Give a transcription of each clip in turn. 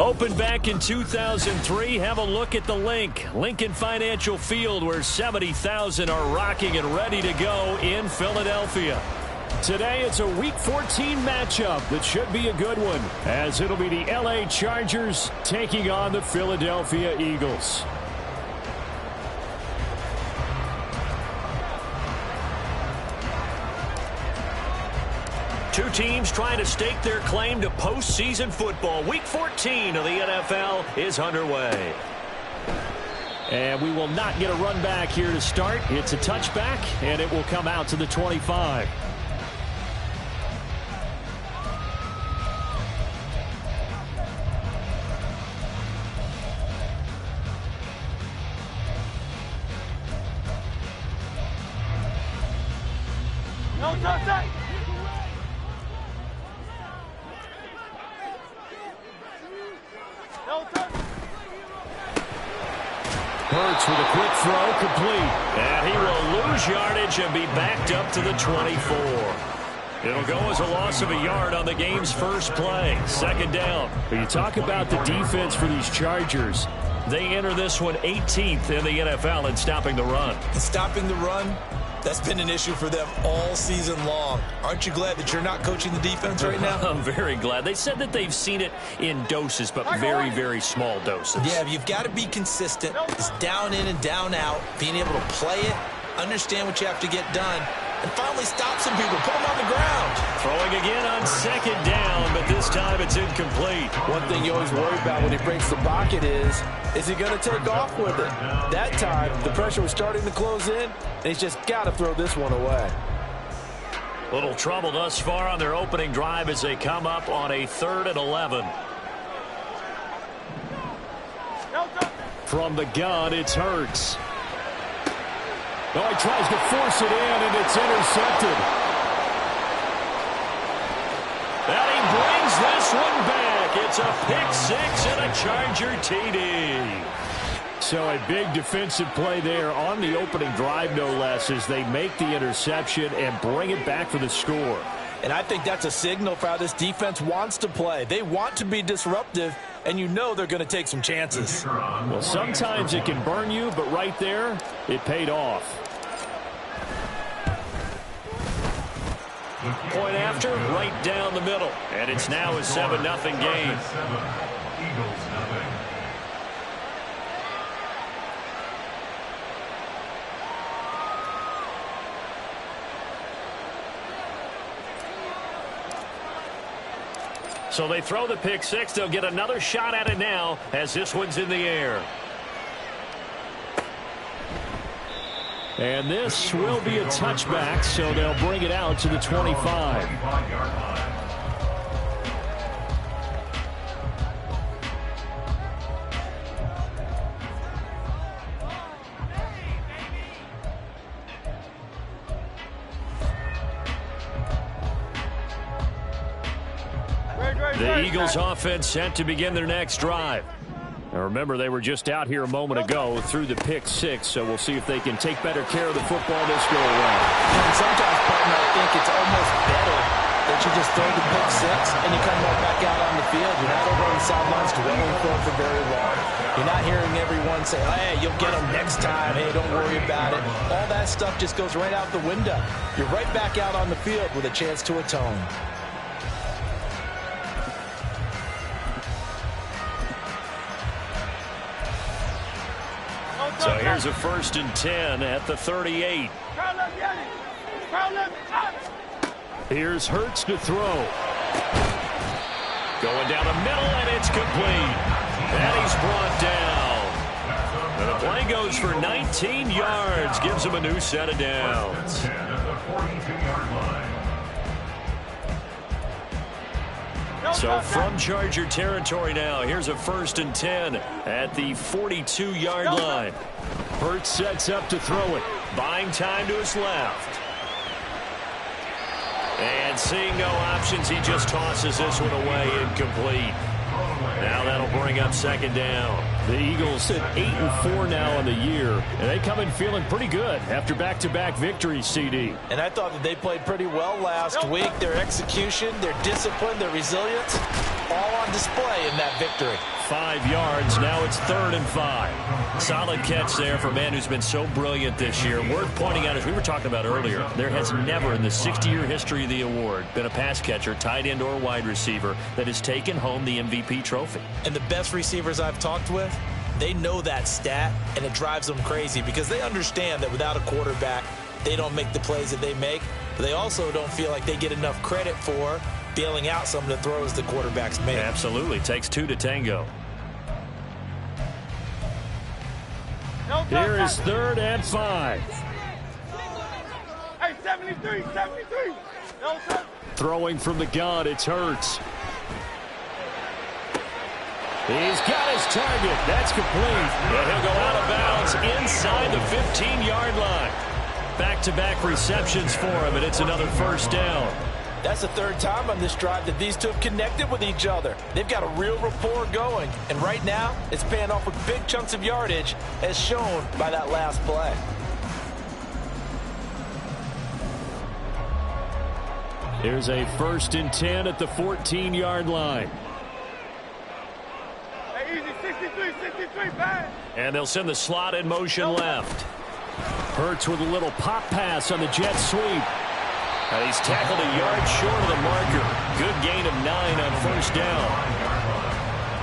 Opened back in 2003, have a look at the Lincoln Financial Field, where 70,000 are rocking and ready to go in Philadelphia. Today, it's a Week 14 matchup that should be a good one, as it'll be the LA Chargers taking on the Philadelphia Eagles. Two teams trying to stake their claim to postseason football. Week 14 of the NFL is underway. And we will not get a run back here to start. It's a touchback, and it will come out to the 25. No touchdown. Hurts with a quick throw, complete. And he will lose yardage and be backed up to the 24. It'll go as a loss of a yard on the game's first play. Second down. But you talk about the defense for these Chargers. They enter this one 18th in the NFL in stopping the run. And stopping the run, that's been an issue for them all season long. Aren't you glad that you're not coaching the defense right now? I'm very glad. They said that they've seen it in doses, but very, very small doses. Yeah, you've got to be consistent. It's down in and down out, being able to play it, understand what you have to get done, and finally stop some people, put them on the ground. Throwing again on second down, but this time it's incomplete. One thing you always worry about when he breaks the pocket is he going to take off with it? That time, the pressure was starting to close in, and he's just got to throw this one away. Little trouble thus far on their opening drive as they come up on a 3rd and 11. From the gun, it's Hurts. Oh, he tries to force it in, and it's intercepted. And he brings this one back. It's a pick six and a Charger TD. So a big defensive play there on the opening drive, no less, as they make the interception and bring it back for the score. And I think that's a signal for how this defense wants to play. They want to be disruptive, and you know they're going to take some chances. Well, sometimes it can burn you, but right there, it paid off. Point after, right down the middle. And it's now a 7-0 game. So they throw the pick six. They'll get another shot at it now as this one's in the air. And this will be a touchback, so they'll bring it out to the 25. The Eagles offense set to begin their next drive. Now remember, they were just out here a moment ago through the pick six, so we'll see if they can take better care of the football this go around. And sometimes, partner, I think it's almost better that you just throw the pick six and you come right back out on the field. You're not over on the sidelines dwelling for very long. You're not hearing everyone say, hey, you'll get them next time. Hey, don't worry about it. All that stuff just goes right out the window. You're right back out on the field with a chance to atone. So here's a 1st and 10 at the 38. Here's Hurts to throw. Going down the middle, and it's complete. And he's brought down. And the play goes for 19 yards. Gives him a new set of downs. So from Charger territory now, here's a 1st and 10 at the 42-yard line. Hurts sets up to throw it. Buying time to his left. And seeing no options, he just tosses this one away, incomplete. Now that'll bring up 2nd down. The Eagles sit 8-4 now in the year, and they come in feeling pretty good after back-to-back victories, CD. And I thought that they played pretty well last week. Their execution, their discipline, their resilience, all on display in that victory. 5 yards. Now it's 3rd and 5. Solid catch there for a man who's been so brilliant this year. Worth pointing out, as we were talking about earlier, there has never in the 60-year history of the award been a pass catcher, tight end, or wide receiver that has taken home the MVP trophy. And the best receivers I've talked with, they know that stat, and it drives them crazy because they understand that without a quarterback, they don't make the plays that they make. But they also don't feel like they get enough credit for bailing out some of the throws the quarterbacks make. Absolutely. Takes 2 to tango. Here is 3rd and 5. Hey, 73, 73. No, sir. Throwing from the gun, it's Hurts. He's got his target. That's complete. And he'll go out of bounds inside the 15-yard line. Back-to-back receptions for him, and it's another 1st down. That's the 3rd time on this drive that these two have connected with each other. They've got a real rapport going. And right now, it's paying off with big chunks of yardage, as shown by that last play. Here's a 1st and 10 at the 14-yard line. Hey, easy, 63, bang. And they'll send the slot in motion left. Hurts with a little pop pass on the jet sweep. And he's tackled a yard short of the marker. Good gain of 9 on 1st down.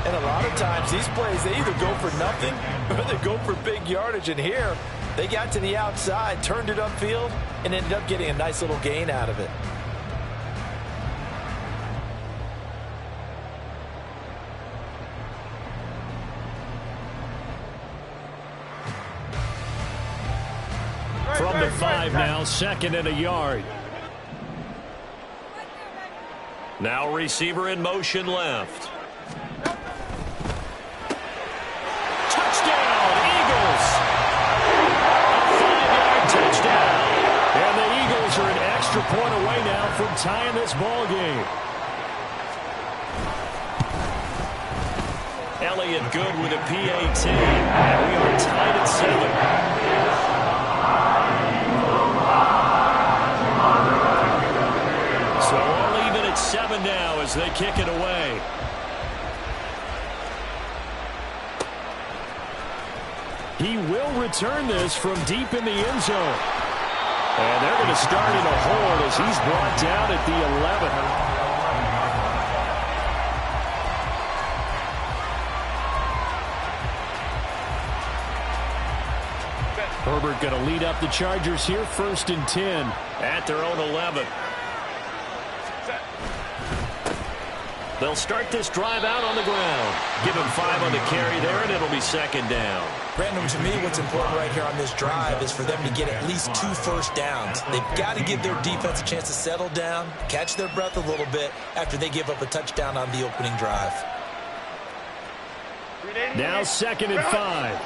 And a lot of times, these plays, they either go for nothing or they go for big yardage. And here, they got to the outside, turned it upfield, and ended up getting a nice little gain out of it. From the 5 now, 2nd and a yard. Now receiver in motion left. Touchdown, Eagles! A 5-yard touchdown. And the Eagles are an extra point away now from tying this ball game. Elliott good with a PAT. And we are tied at 7. So all even at 7 now as they kick it away. He will return this from deep in the end zone. And they're going to start in a hold as he's brought down at the 11. Herbert going to lead up the Chargers here, 1st and 10 at their own 11. They'll start this drive out on the ground. Give him 5 on the carry there, and it'll be 2nd down. Brandon, to me, what's important right here on this drive is for them to get at least 2 first downs. They've got to give their defense a chance to settle down, catch their breath a little bit after they give up a touchdown on the opening drive. Now 2nd and 5.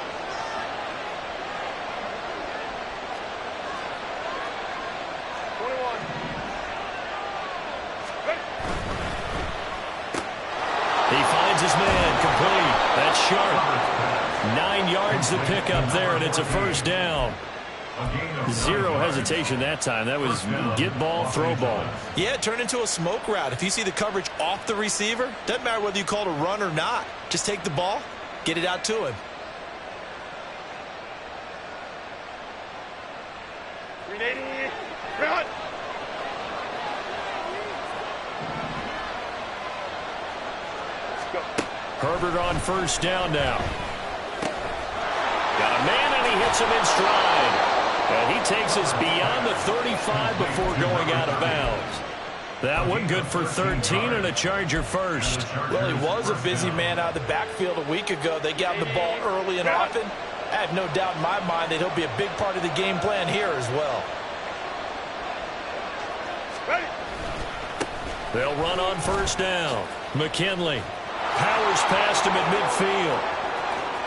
He finds his man, complete. That's sharp. 9 yards to pick up there, and it's a 1st down. 0 hesitation that time. That was get ball, throw ball. Yeah, it turned into a smoke route. If you see the coverage off the receiver, doesn't matter whether you call it a run or not. Just take the ball, get it out to him. Run. Herbert on 1st down now. Got a man, and he hits him in stride. And he takes us beyond the 35 before going out of bounds. That one good for 13 and a Charger first. Well, he was a busy man out of the backfield a week ago. They got him the ball early and often. I have no doubt in my mind that he'll be a big part of the game plan here as well. They'll run on 1st down. McKinley powers past him at midfield.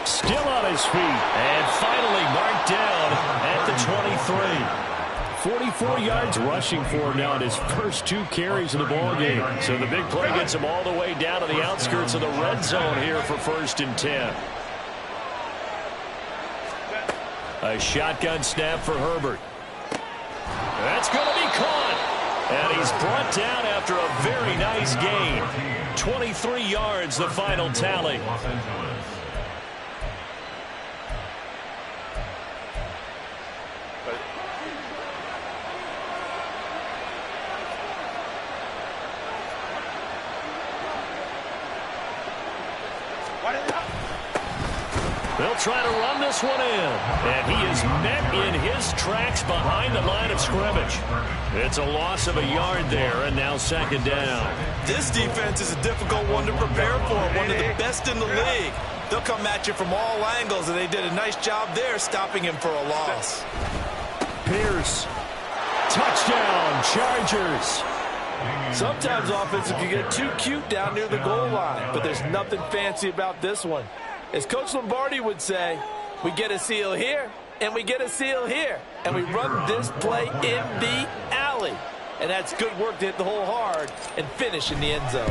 Still on his feet. And finally marked down at the 23. 44 yards rushing for him now in his first 2 carries of the ball game. So the big play gets him all the way down to the outskirts of the red zone here for 1st and 10. A shotgun snap for Herbert. That's going to be caught. And he's brought down after a very nice gain. 23 yards, the final tally. They'll try to run this one in. And he is met in his tracks behind the line of scrimmage. It's a loss of a yard there, and now second down. This defense is a difficult one to prepare for, one of the best in the league. They'll come at you from all angles, and they did a nice job there stopping him for a loss. Pierce. Touchdown, Chargers. Sometimes offenses can get too cute down near the goal line, but there's nothing fancy about this one. As Coach Lombardi would say, we get a seal here, and we get a seal here, and we run this play in the alley. And that's good work to hit the hole hard and finish in the end zone.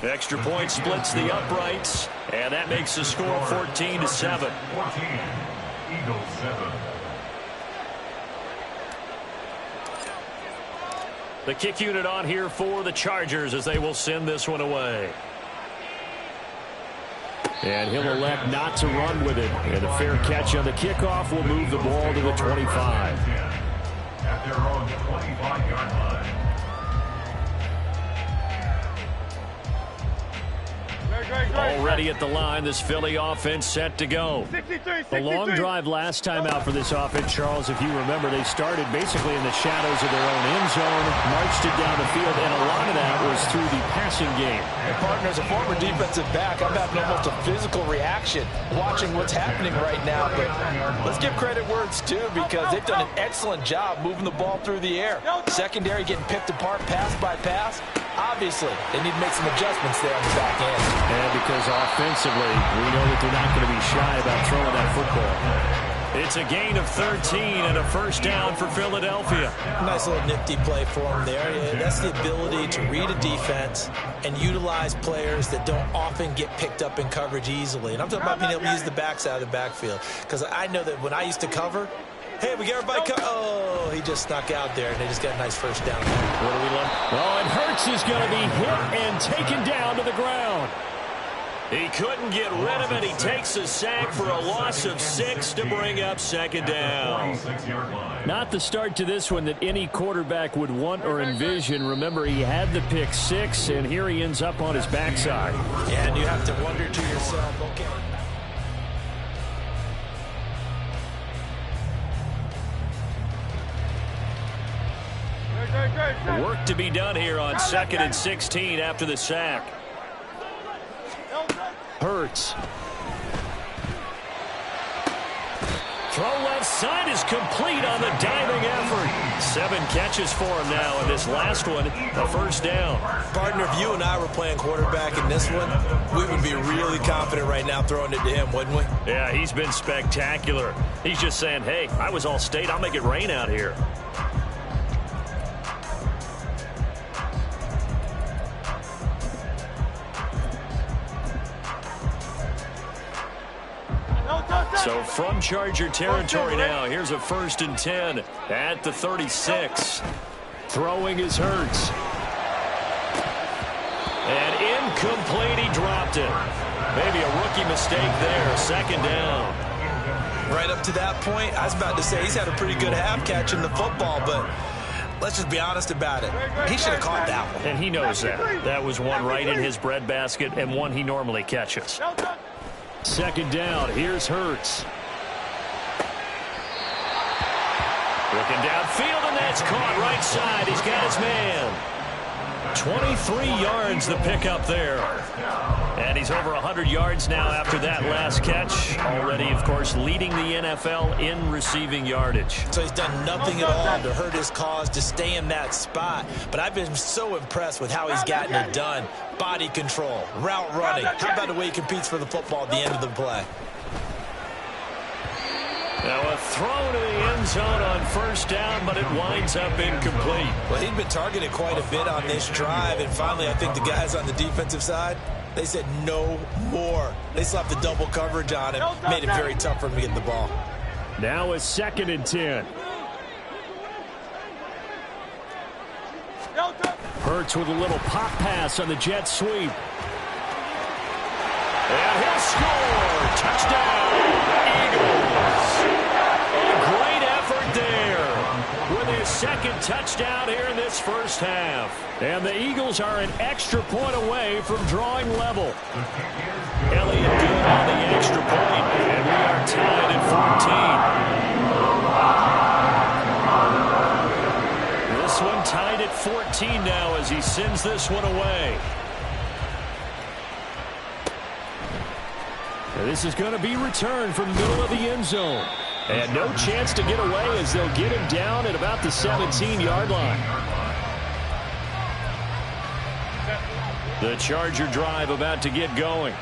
Extra point splits the uprights, and that makes the score 14-7. Eagles 7. The kick unit on here for the Chargers as they will send this one away. And he'll elect not to run with it. And a fair catch on the kickoff will move the ball to the 25. At their own 25-yard line. Already at the line, this Philly offense set to go. 63. The long drive last time out for this offense, Charles, if you remember, they started basically in the shadows of their own end zone, marched it down the field, and a lot of that was through the passing game. And partner, as a former defensive back, I'm having almost a physical reaction watching what's happening right now. But let's give credit where it's due, because they've done an excellent job moving the ball through the air. Secondary getting picked apart pass by pass. Obviously, they need to make some adjustments there on the back end. And because offensively, we know that they're not going to be shy about throwing that football. It's a gain of 13 and a first down for Philadelphia. Nice little nifty play for him there. That's the ability to read a defense and utilize players that don't often get picked up in coverage easily. And I'm talking about being able to use the backside of the backfield. Because I know that when I used to cover, hey, we got everybody oh, he just snuck out there, and they just got a nice first down. What do we look? Oh, and Hurts is going to be hit and taken down to the ground. He couldn't get rid of it. He takes a sack for a loss of 6 to bring up second down. Not the start to this one that any quarterback would want or envision. Remember, he had the pick 6, and here he ends up on his backside. Yeah, and you have to wonder to yourself, okay. Work to be done here on 2nd and 16 after the sack. Hurts. Throw left side is complete on the diving effort. 7 catches for him now, and this last one, a first down. Partner, if you and I were playing quarterback in this one, we would be really confident right now throwing it to him, wouldn't we? Yeah, he's been spectacular. He's just saying, hey, I was all state. I'll make it rain out here. So from Charger territory now, here's a 1st and 10 at the 36. Throwing is Hurts. And incomplete, he dropped it. Maybe a rookie mistake there, second down. Right up to that point, I was about to say he's had a pretty good half catching the football, but let's just be honest about it. He should have caught that one. And he knows that. That was one right in his breadbasket and one he normally catches. Second down, here's Hurts. Looking downfield, and that's caught right side. He's got his man. 23 yards the pickup there. And he's over 100 yards now after that last catch. Already, of course, leading the NFL in receiving yardage. So he's done nothing at all to hurt his cause, to stay in that spot. But I've been so impressed with how he's gotten it done. Body control, route running. How about the way he competes for the football at the end of the play? Now a throw to the end zone on first down, but it winds up incomplete. Well, he'd been targeted quite a bit on this drive, and finally I think the guys on the defensive side, they said no more. They slapped the double coverage on him, made it very tough for him to get the ball. Now a 2nd and 10. Hurts with a little pop pass on the jet sweep. And he'll score. Touchdown, Eagles. A great effort there with his second touchdown here in this first half. And the Eagles are an extra point away from drawing level. Elliott good on the extra point, and we are tied at 14. This one tied at 14 now as he sends this one away. This is going to be returned from the middle of the end zone. And no chance to get away as they'll get him down at about the 17-yard line. The Charger drive about to get going.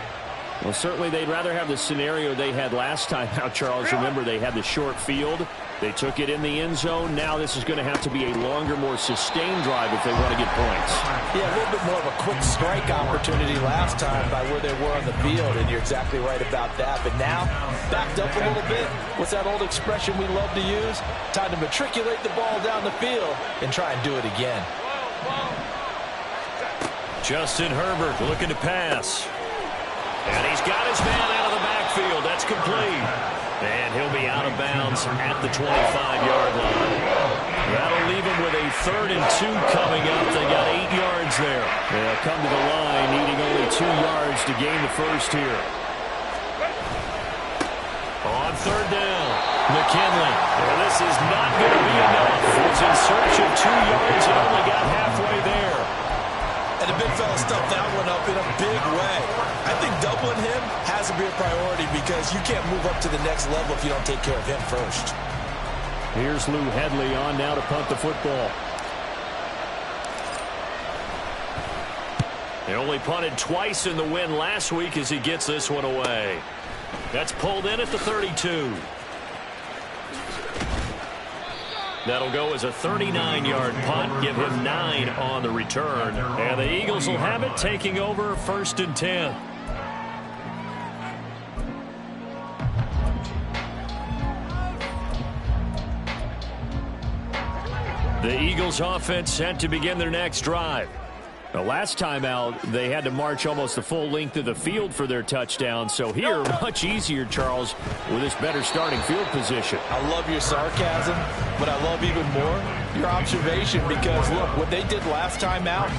Well, certainly they'd rather have the scenario they had last time out, Charles. Remember, they had the short field. They took it in the end zone. Now this is going to have to be a longer, more sustained drive if they want to get points. Yeah, a little bit more of a quick strike opportunity last time by where they were on the field, and you're exactly right about that. But now, backed up a little bit. What's that old expression we love to use? Time to matriculate the ball down the field and try and do it again. Justin Herbert looking to pass. And he's got his man out of the backfield. That's complete. And he'll be out of bounds at the 25-yard line. That'll leave him with a 3rd and 2 coming up. They got 8 yards there. They'll come to the line needing only 2 yards to gain the first here. On 3rd down, McKinley. Well, this is not going to be enough. Was in search of 2 yards and only got halfway there. And the big fella stuffed that one up in a big way. I think doubling him has to be a priority because you can't move up to the next level if you don't take care of him first. Here's Lou Hedley on now to punt the football. They only punted twice in the win last week as he gets this one away. That's pulled in at the 32. That'll go as a 39-yard punt, give him 9 on the return. And the Eagles will have it, taking over 1st and 10. The Eagles offense set to begin their next drive. The last time out, they had to march almost the full length of the field for their touchdown. So here, much easier, Charles, with this better starting field position. I love your sarcasm, but I love even more your observation because, look, what they did last time out,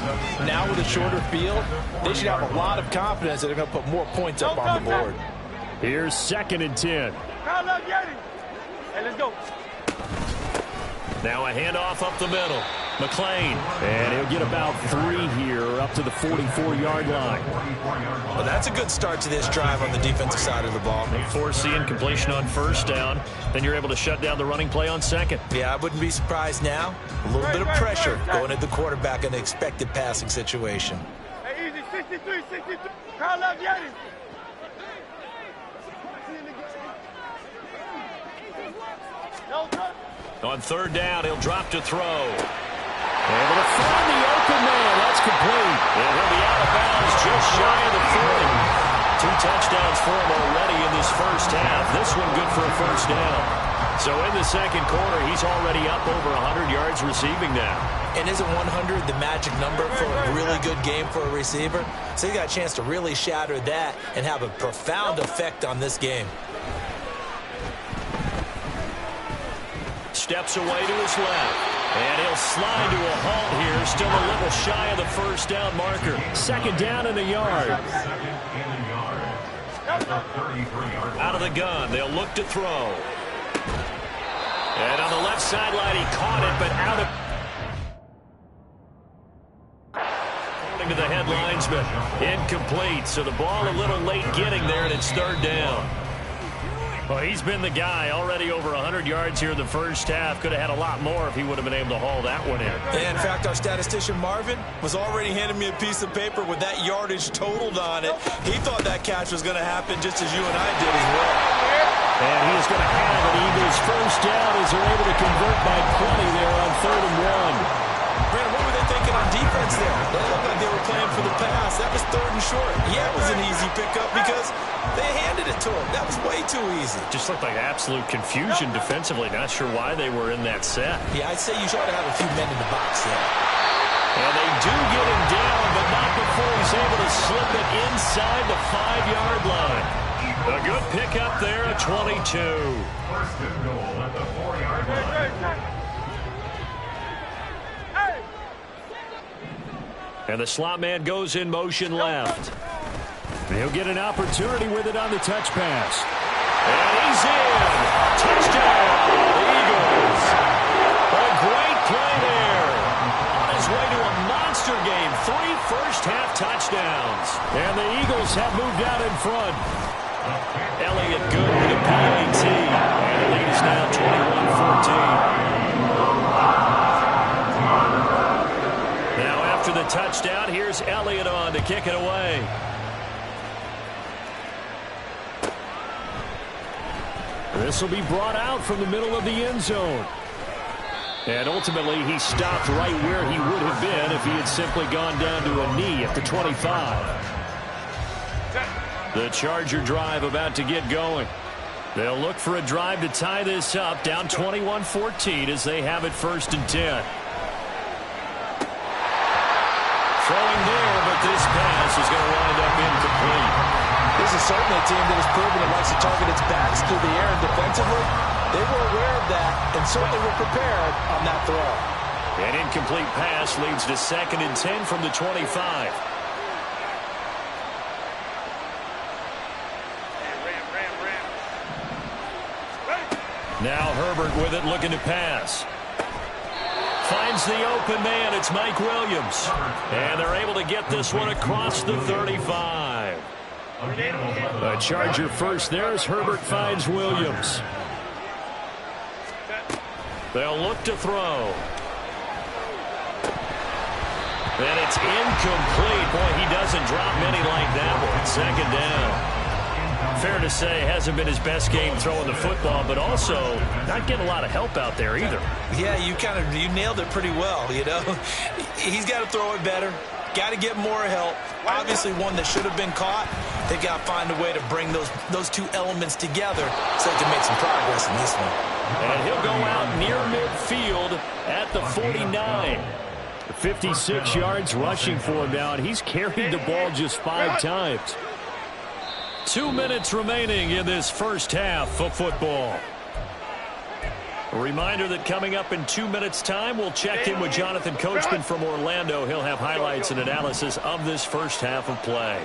now with a shorter field, they should have a lot of confidence that they're going to put more points up on the board. Here's 2nd and 10. Hey, let's go. Now a handoff up the middle. McLean, and he'll get about 3 here up to the 44-yard line. Well, that's a good start to this drive on the defensive side of the ball. Foreseeing completion on 1st down. Then you're able to shut down the running play on 2nd. Yeah, I wouldn't be surprised now. A little bit of pressure going at the quarterback in the expected passing situation. Hey, easy, 63, 63. Crowd love Yeti. No touch. On 3rd down, he'll drop to throw. Able to find the open man. That's complete. And he'll be out of bounds just shy of the 40. 2 touchdowns for him already in this first half. This one good for a 1st down. So in the 2nd quarter, he's already up over 100 yards receiving now. And isn't 100 the magic number for a really good game for a receiver? So he got a chance to really shatter that and have a profound effect on this game. Steps away to his left. And he'll slide to a halt here. Still a little shy of the 1st down marker. 2nd down in a yard. Out of the gun. They'll look to throw. And on the left sideline, he caught it, but out of... According to the head linesman, incomplete. So the ball a little late getting there, and it's 3rd down. Well, he's been the guy already over 100 yards here in the first half. Could have had a lot more if he would have been able to haul that one in. In fact, our statistician Marvin was already handing me a piece of paper with that yardage totaled on it. He thought that catch was going to happen just as you and I did as well. And he is going to have an Eagles 1st down as they're able to convert by 20 there on 3rd and 1. Brandon, what were they thinking on defense there? They looked like they were playing for the pass. That was 3rd and short. Yeah, it was an easy pickup because they handed it to him. That was way too easy. Just looked like absolute confusion defensively. Not sure why they were in that set. Yeah, I'd say you ought to have a few men in the box there. And they do get him down, but not before he's able to slip it inside the 5-yard line. A good pickup there at 22. First and goal at the 4-yard line. And the slot man goes in motion left. He'll get an opportunity with it on the touch pass. And he's in. Touchdown, Eagles. A great play there. On his way to a monster game. 3 first-half touchdowns. And the Eagles have moved out in front. Elliott good with a PAT. And the lead is now 21-14. Now after the touchdown, here's Elliott on to kick it away. This will be brought out from the middle of the end zone. And ultimately, he stopped right where he would have been if he had simply gone down to a knee at the 25. The Charger drive about to get going. They'll look for a drive to tie this up, down 21-14 as they have it 1st and 10. Throwing there, but this pass is going to wind up incomplete. This is certainly a team that has proven it likes to target its backs through the air, and defensively, they were aware of that and certainly were prepared on that throw. An incomplete pass leads to 2nd and 10 from the 25. Now Herbert with it, looking to pass. Finds the open man. It's Mike Williams. And they're able to get this one across the 35. A Charger first there as Herbert finds Williams. They'll look to throw. And it's incomplete. Boy, he doesn't drop many like that one. 2nd down. Fair to say, hasn't been his best game throwing the football, but also not getting a lot of help out there either. Yeah, you nailed it pretty well, you know. He's got to throw it better. Got to get more help. Obviously one that should have been caught. They've got to find a way to bring those two elements together so they can make some progress in this one. And he'll go out near midfield at the 49. 56 yards rushing for him now, and he's carried the ball just 5 times. 2 minutes remaining in this first half of football. A reminder that coming up in 2 minutes' time, we'll check in with Jonathan Coachman from Orlando. He'll have highlights and analysis of this first half of play.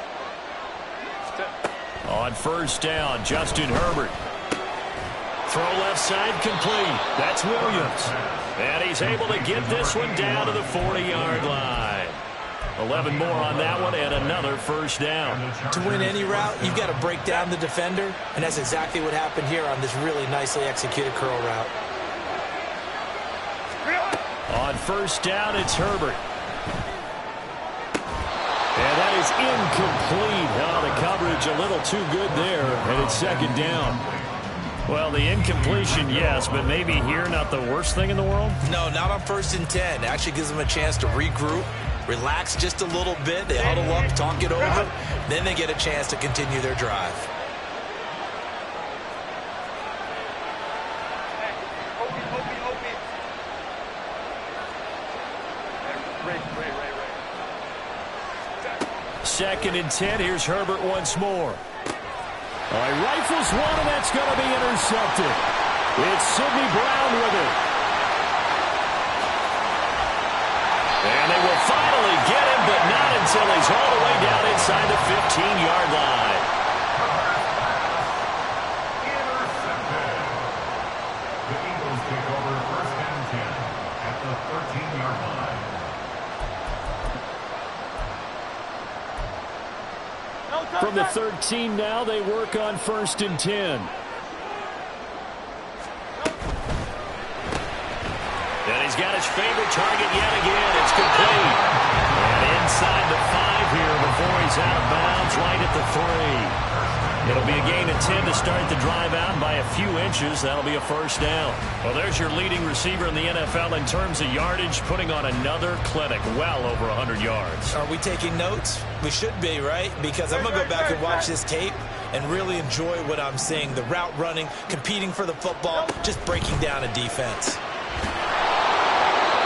On 1st down, Justin Herbert. Throw left side complete. That's Williams. And he's able to get this one down to the 40-yard line. 11 more on that one and another 1st down. To win any route, you've got to break down the defender, and that's exactly what happened here on this really nicely executed curl route. On 1st down, it's Herbert. And that is incomplete. Oh, the coverage a little too good there, and it's 2nd down. Well, the incompletion, yes, but maybe here not the worst thing in the world? No, not on 1st and 10. It actually gives them a chance to regroup, relax just a little bit. They huddle up, talk it over. Then they get a chance to continue their drive. Second and 10. Here's Herbert once more. All right, rifles one, and that's going to be intercepted. It's Sidney Brown with it. And they will finally get him, but not until he's all the way down inside the 15-yard line. Intercepted. The Eagles take over 1st and 10 at the 13-yard line. From the 13 now, they work on 1st and 10. And he's got his favorite target yet again. It's complete. And inside the 5 here before he's out of bounds right at the 3. It'll be a gain of 10 to start the drive out, and by a few inches, that'll be a 1st down. Well, there's your leading receiver in the NFL in terms of yardage, putting on another clinic, well over 100 yards. Are we taking notes? We should be, right? Because I'm going to go back and watch this tape and really enjoy what I'm seeing. The route running, competing for the football, just breaking down a defense.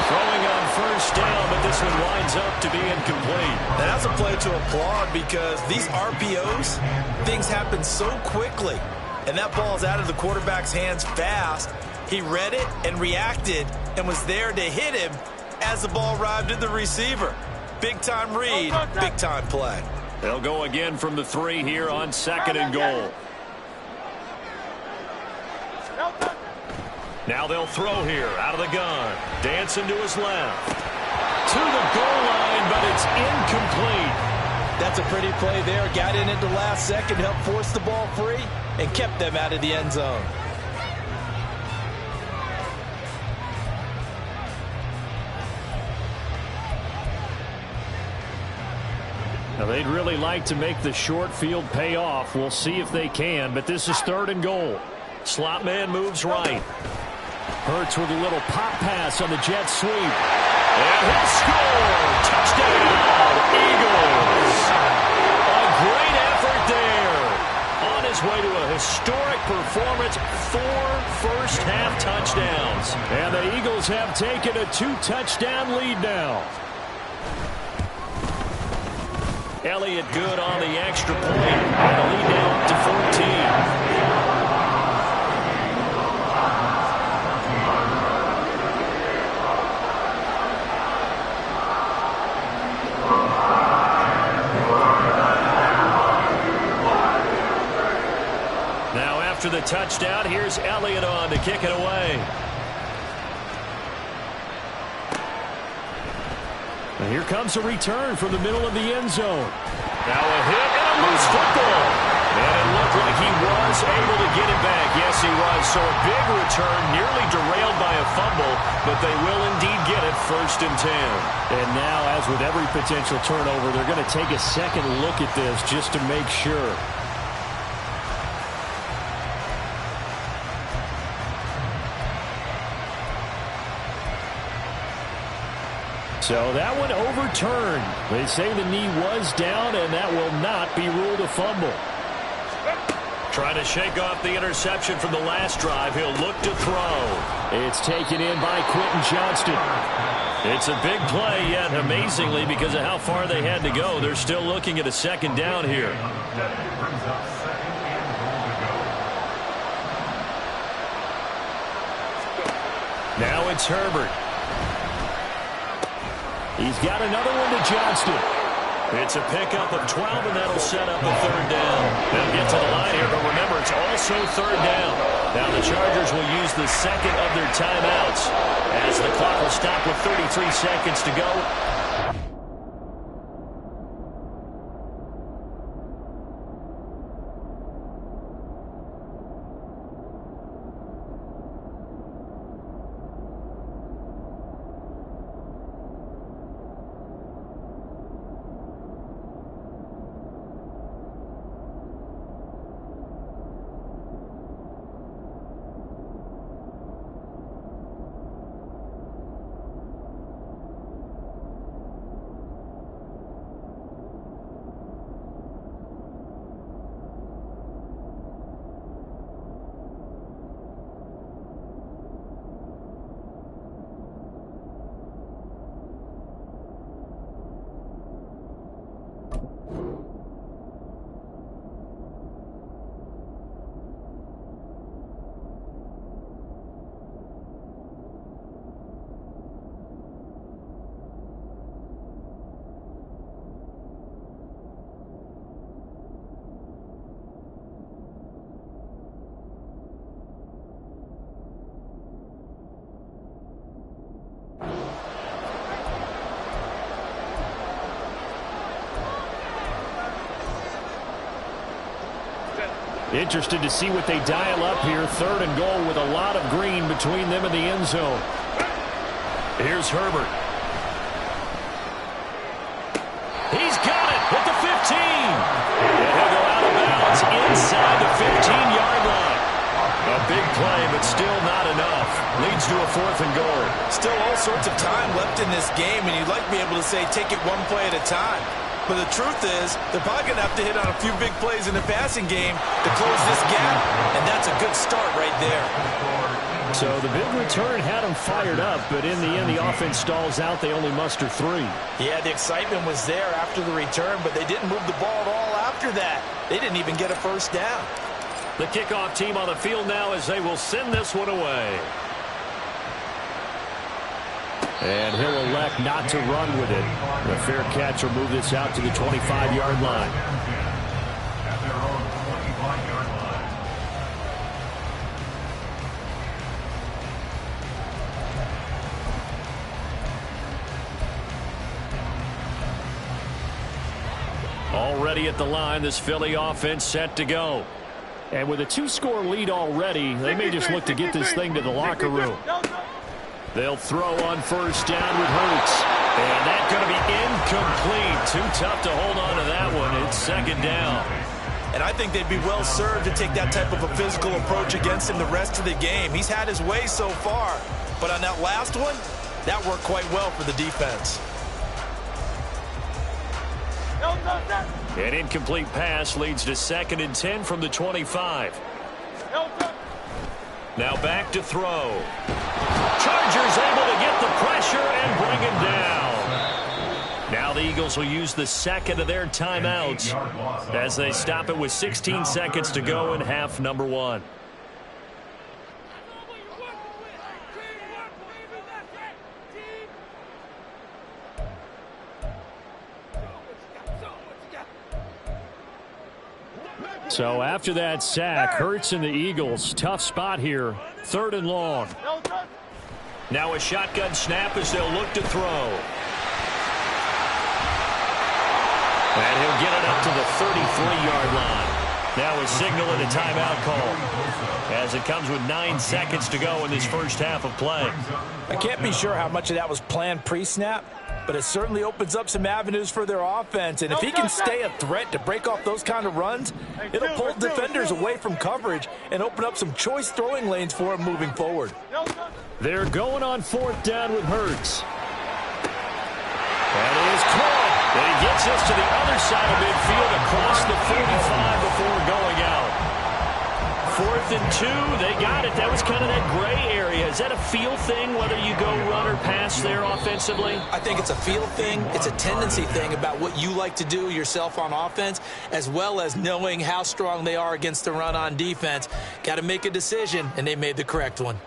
Throwing on first down, but this one winds up to be incomplete. And that's a play to applaud because these RPOs, things happen so quickly. And that ball's out of the quarterback's hands fast. He read it and reacted and was there to hit him as the ball arrived at the receiver. Big-time read, big-time play. They'll go again from the 3 here on 2nd and goal. Now they'll throw here out of the gun. Dancing to his left. To the goal line, but it's incomplete. That's a pretty play there. Got in at the last second, helped force the ball free, and kept them out of the end zone. Now they'd really like to make the short field pay off. We'll see if they can, but this is 3rd and goal. Slot man moves right. Hurts with a little pop pass on the jet sweep. And he'll score! Touchdown, Eagles! A great effort there. On his way to a historic performance, 4 first-half touchdowns. And the Eagles have taken a 2-touchdown lead now. Elliott good on the extra point. And a lead now up to 14. After the touchdown, here's Elliott on to kick it away. And here comes a return from the middle of the end zone. Now a hit and a loose football. And it looked like he was able to get it back. Yes, he was. So a big return, nearly derailed by a fumble, but they will indeed get it 1st and 10. And now, as with every potential turnover, they're going to take a second look at this just to make sure. So that one overturned. They say the knee was down, and that will not be ruled a fumble. Trying to shake off the interception from the last drive. He'll look to throw. It's taken in by Quentin Johnston. It's a big play, yet amazingly, because of how far they had to go, they're still looking at a 2nd down here. Now it's Herbert. He's got another one to Johnston. It's a pickup of 12, and that'll set up a 3rd down. They'll get to the line here, but remember, it's also 3rd down. Now the Chargers will use the 2nd of their timeouts as the clock will stop with 33 seconds to go. Interested to see what they dial up here. 3rd and goal with a lot of green between them and the end zone. Here's Herbert. He's got it at the 15. And he'll go out of bounds inside the 15-yard line. A big play, but still not enough. Leads to a 4th and goal. Still all sorts of time left in this game, and you'd like to be able to say take it one play at a time. But the truth is, they're probably going to have to hit on a few big plays in the passing game to close this gap, and that's a good start right there. So the big return had them fired up, but in the end, the offense stalls out. They only muster 3. Yeah, the excitement was there after the return, but they didn't move the ball at all after that. They didn't even get a first down. The kickoff team on the field now as they will send this one away. And he'll elect not to run with it. The fair catch will move this out to the 25-yard line. At their own 25-yard line. Already at the line, this Philly offense set to go. And with a 2-score lead already, they may just look to get this thing to the locker room. They'll throw on first down with Hurts. And that's going to be incomplete. Too tough to hold on to that one. It's second down. And I think they'd be well served to take that type of a physical approach against him the rest of the game. He's had his way so far. But on that last one, that worked quite well for the defense. An incomplete pass leads to 2nd and 10 from the 25. Now back to throw. Chargers able to get the pressure and bring him down. Now the Eagles will use the second of their timeouts as they stop it with 16 seconds to go in half number 1. So after that sack, Hurts and the Eagles, tough spot here, 3rd and long. Now a shotgun snap as they'll look to throw. And he'll get it up to the 33-yard line. Now a signal and a timeout call as it comes with 9 seconds to go in this first half of play. I can't be sure how much of that was planned pre-snap, but it certainly opens up some avenues for their offense. And if he can stay a threat to break off those kind of runs, it'll pull defenders away from coverage and open up some choice throwing lanes for him moving forward. They're going on 4th down with Hurts. And it is caught. And he gets us to the other side of midfield across the 45 before going out. 4th and 2, they got it. That was kind of that gray area. Is that a feel thing, whether you go run or pass there offensively? I think it's a feel thing. It's a tendency thing about what you like to do yourself on offense, as well as knowing how strong they are against the run on defense. Got to make a decision, and they made the correct one.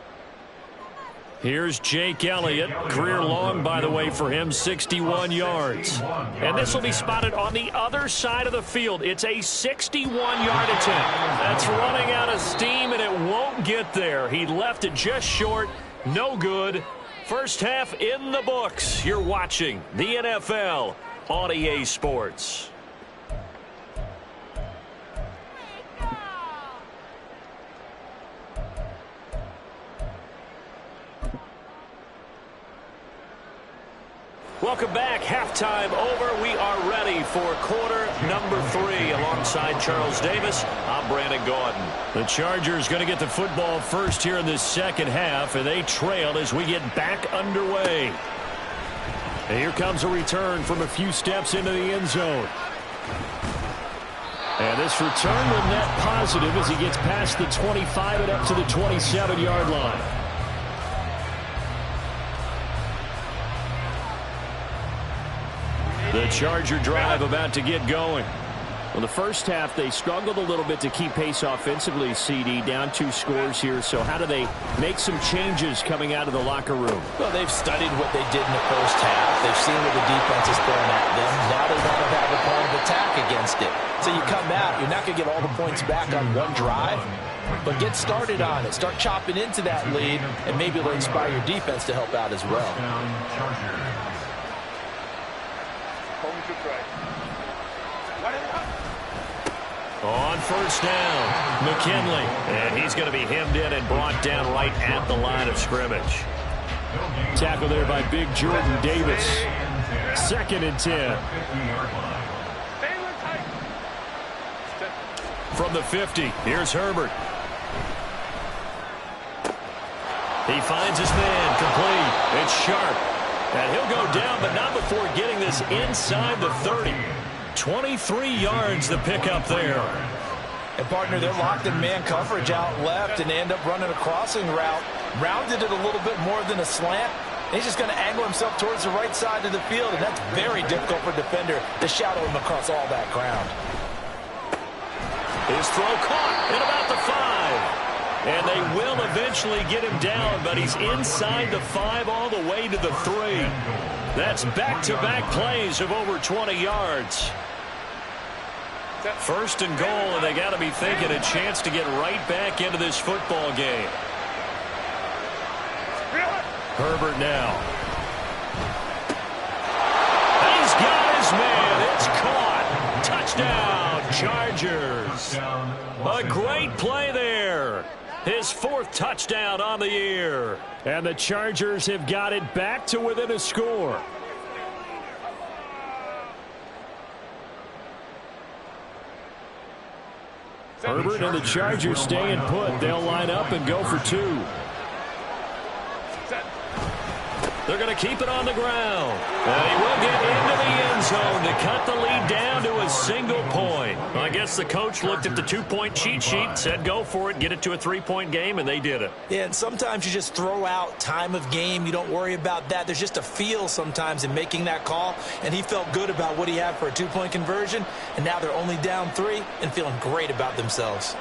Here's Jake Elliott. Career long, by the way, for him, 61 yards. And this will be spotted on the other side of the field. It's a 61-yard attempt. That's running out of steam, and it won't get there. He left it just short. No good. First half in the books. You're watching the NFL on EA Sports. Welcome back. Halftime over. We are ready for quarter number 3. Alongside Charles Davis, I'm Brandon Gaudin. The Chargers going to get the football first here in this second half, and they trail as we get back underway. And here comes a return from a few steps into the end zone. And this return will net positive as he gets past the 25 and up to the 27-yard line. The Charger drive about to get going. Well, the first half, they struggled a little bit to keep pace offensively, CD, down 2 scores here. So how do they make some changes coming out of the locker room? Well, they've studied what they did in the first half. They've seen what the defense is throwing at them. Now they want to have a plan of attack against it. So you come out, you're not going to get all the points back on one drive, but get started on it. Start chopping into that lead, and maybe it'll inspire your defense to help out as well. On first down, McKinley. And he's going to be hemmed in and brought down right at the line of scrimmage. Tackle there by Big Jordan Davis. 2nd and 10. From the 50, here's Herbert. He finds his man, complete. It's Sharp. And he'll go down, but not before getting this inside the 30. 23 yards to pick up there. And, partner, they're locked in man coverage out left, and they end up running a crossing route. rounded it a little bit more than a slant. He's just going to angle himself towards the right side of the field, and that's very difficult for a defender to shadow him across all that ground. His throw caught at about the 5. And they will eventually get him down, but he's inside the 5 all the way to the 3. That's back-to-back plays of over 20 yards. First and goal, and they got to be thinking a chance to get right back into this football game. Herbert now. He's got his man. It's caught. Touchdown, Chargers. A great play there. His 4th touchdown on the year. And the Chargers have got it back to within a score. Herbert and the Chargers staying put. They'll line up and go for 2. They're going to keep it on the ground. And he will get into the end zone to cut the lead down to a single point. I guess the coach looked at the 2-point cheat sheet, said go for it, get it to a 3-point game, and they did it. Yeah, and sometimes you just throw out time of game. You don't worry about that. There's just a feel sometimes in making that call, and he felt good about what he had for a 2-point conversion, and now they're only down 3 and feeling great about themselves.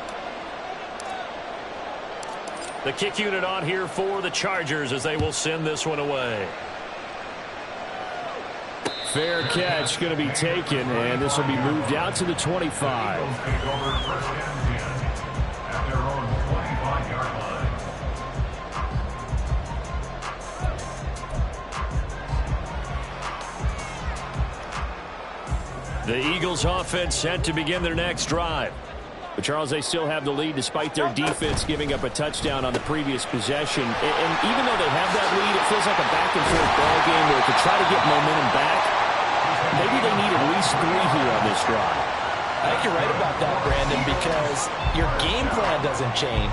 The kick unit on here for the Chargers as they will send this one away. Fair catch going to be taken, and this will be moved out to the 25. The Eagles offense set to begin their next drive. But, Charles, they still have the lead despite their defense giving up a touchdown on the previous possession. And even though they have that lead, it feels like a back-and-forth ball game where to try to get momentum back, maybe they need at least 3 here on this drive. I think you're right about that, Brandon, because your game plan doesn't change.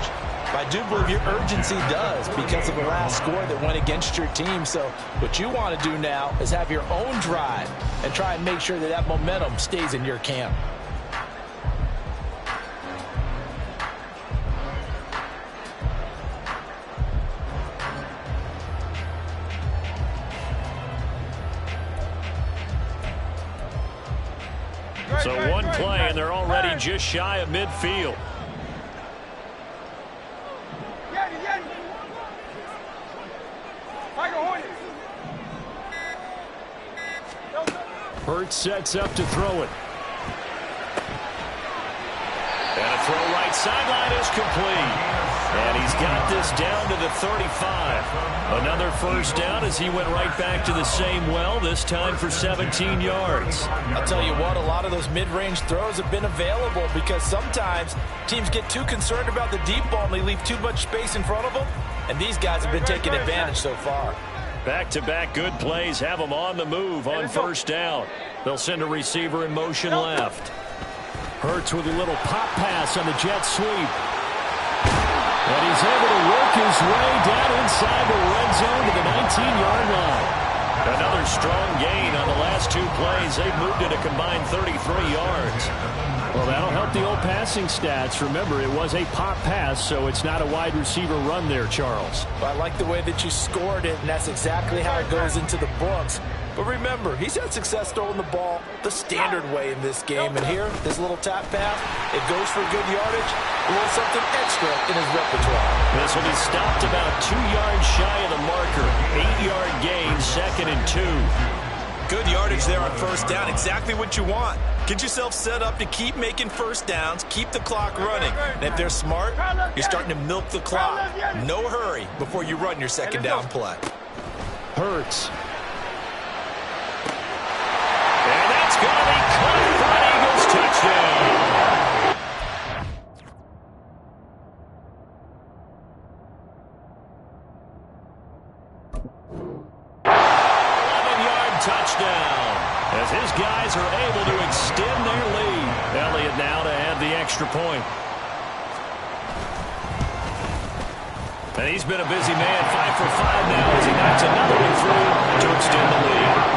But I do believe your urgency does because of the last score that went against your team. So what you want to do now is have your own drive and try and make sure that that momentum stays in your camp. So one play, and they're already just shy of midfield. Hurts sets up to throw it. And a throw right sideline is complete. And he's got this down to the 35. Another first down as he went right back to the same well, this time for 17 yards. I'll tell you what, a lot of those mid-range throws have been available because sometimes teams get too concerned about the deep ball and they leave too much space in front of them. And these guys have been taking advantage so far. Back-to-back good plays have them on the move on first down. They'll send a receiver in motion left. Hurts with a little pop pass on the jet sweep. And he's able to work his way down inside the red zone to the 19-yard line. Another strong gain on the last 2 plays. They've moved it a combined 33 yards. Well, that'll help the old passing stats. Remember, it was a pop pass, so it's not a wide receiver run there, Charles. Well, I like the way that you scored it, and that's exactly how it goes into the books. But remember, he's had success throwing the ball the standard way in this game. And here, this little tap pass, it goes for good yardage, a little something extra in his repertoire. This will be stopped about 2 yards shy of the marker. 8-yard gain, 2nd and 2. Good yardage there on first down. Exactly what you want. Get yourself set up to keep making first downs, keep the clock running. And if they're smart, you're starting to milk the clock. No hurry before you run your second down play. Hurts. And that's going to be caught for an Eagles touchdown. Touchdown as his guys are able to extend their lead. Elliott now to add the extra point. And he's been a busy man, 5 for 5 now as he knocks another one through to extend the lead.